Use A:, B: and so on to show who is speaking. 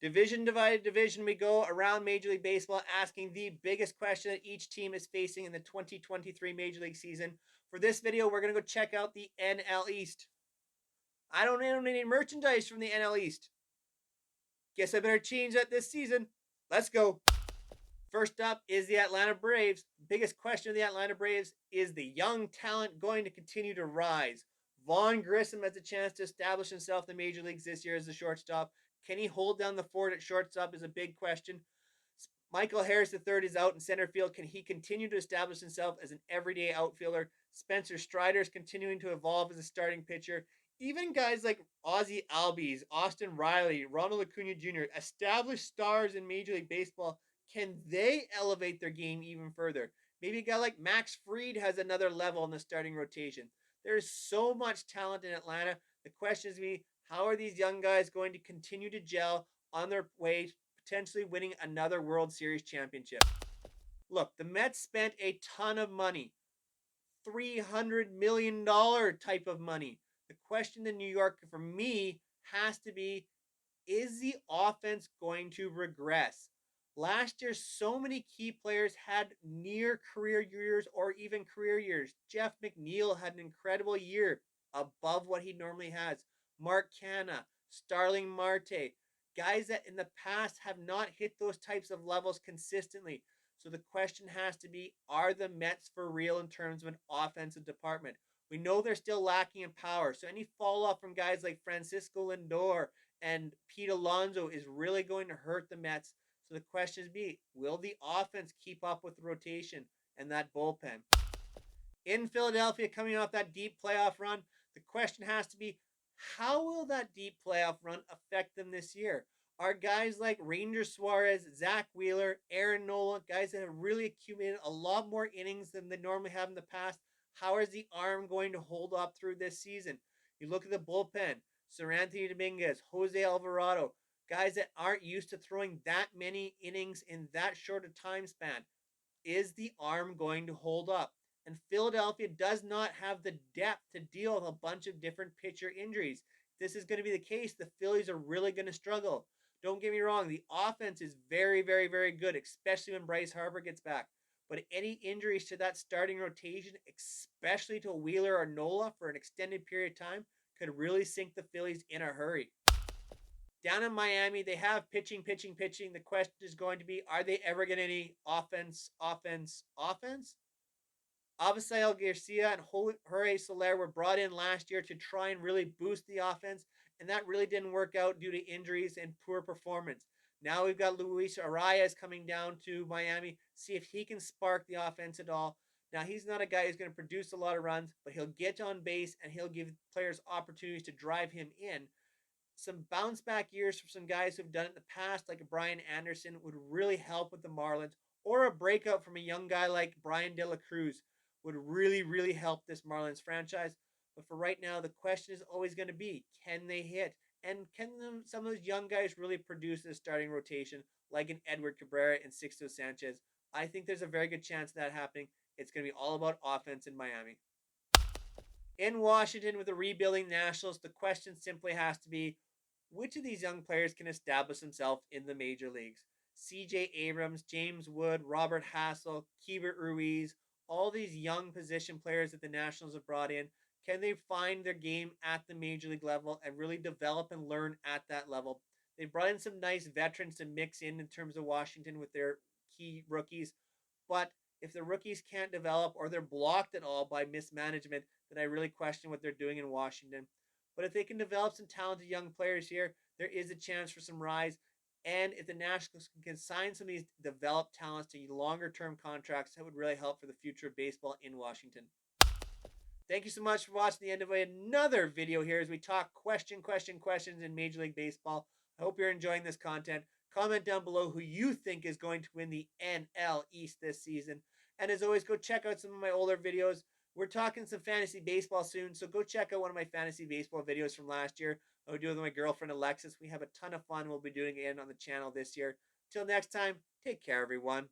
A: Division divided division, we go around Major League Baseball asking the biggest question that each team is facing in the 2023 Major League season. For this video, we're going to go check out the NL East. I don't need any merchandise from the NL East. Guess I better change that this season. Let's go. First up is the Atlanta Braves. Biggest question of the Atlanta Braves is the young talent going to continue to rise? Vaughn Grissom has a chance to establish himself in the major leagues this year as a shortstop. Can he hold down the fort at shortstop is a big question. Michael Harris III is out in center field. Can he continue to establish himself as an everyday outfielder? Spencer Strider is continuing to evolve as a starting pitcher. Even guys like Ozzie Albies, Austin Riley, Ronald Acuna Jr., established stars in Major League Baseball, can they elevate their game even further? Maybe a guy like Max Fried has another level in the starting rotation. There's so much talent in Atlanta. The question is me, how are these young guys going to continue to gel on their way potentially winning another World Series championship? Look, the Mets spent a ton of money, $300 million type of money. The question in New York for me has to be, is the offense going to regress? Last year, so many key players had near career years or even career years. Jeff McNeil had an incredible year above what he normally has. Mark Canha, Starling Marte, guys that in the past have not hit those types of levels consistently. So the question has to be, are the Mets for real in terms of an offensive department? We know they're still lacking in power. So any fall off from guys like Francisco Lindor and Pete Alonso is really going to hurt the Mets. So the question is, will the offense keep up with the rotation and that bullpen? In Philadelphia, coming off that deep playoff run, the question has to be, how will that deep playoff run affect them this year? Are guys like Ranger Suarez, Zach Wheeler, Aaron Nola, guys that have really accumulated a lot more innings than they normally have in the past, how is the arm going to hold up through this season? You look at the bullpen, Seranthony Dominguez, Jose Alvarado, guys that aren't used to throwing that many innings in that short a time span. Is the arm going to hold up? And Philadelphia does not have the depth to deal with a bunch of different pitcher injuries. If this is going to be the case, the Phillies are really going to struggle. Don't get me wrong, the offense is very, very, very good, especially when Bryce Harper gets back. But any injuries to that starting rotation, especially to Wheeler or Nola for an extended period of time, could really sink the Phillies in a hurry. Down in Miami, they have pitching. The question is going to be, are they ever getting any offense? Avisail Garcia and Jorge Soler were brought in last year to try and really boost the offense, and that really didn't work out due to injuries and poor performance. Now we've got Luis Arias coming down to Miami, see if he can spark the offense at all. Now, he's not a guy who's going to produce a lot of runs, but he'll get on base and he'll give players opportunities to drive him in. Some bounce back years for some guys who've done it in the past, like Brian Anderson, would really help with the Marlins, or a breakout from a young guy like Brian De La Cruz would really, really help this Marlins franchise. But for right now, the question is always going to be, can they hit? And can some of those young guys really produce a starting rotation like an Edward Cabrera and Sixto Sanchez? I think there's a very good chance of that happening. It's going to be all about offense in Miami. In Washington with the rebuilding Nationals, the question simply has to be, which of these young players can establish themselves in the major leagues? CJ Abrams, James Wood, Robert Hassel, Keibert Ruiz, all these young position players that the Nationals have brought in, can they find their game at the major league level and really develop and learn at that level? They brought in some nice veterans to mix in terms of Washington with their key rookies, but if the rookies can't develop or they're blocked at all by mismanagement, then I really question what they're doing in Washington. But if they can develop some talented young players here, there is a chance for some rise. And if the Nationals can sign some of these developed talents to longer-term contracts, that would really help for the future of baseball in Washington. Thank you so much for watching the end of another video here as we talk questions in Major League Baseball. I hope you're enjoying this content. Comment down below who you think is going to win the NL East this season. And as always, go check out some of my older videos. We're talking some fantasy baseball soon, so go check out one of my fantasy baseball videos from last year. I do it with my girlfriend Alexis. We have a ton of fun. We'll be doing it on the channel this year. Till next time, take care, everyone.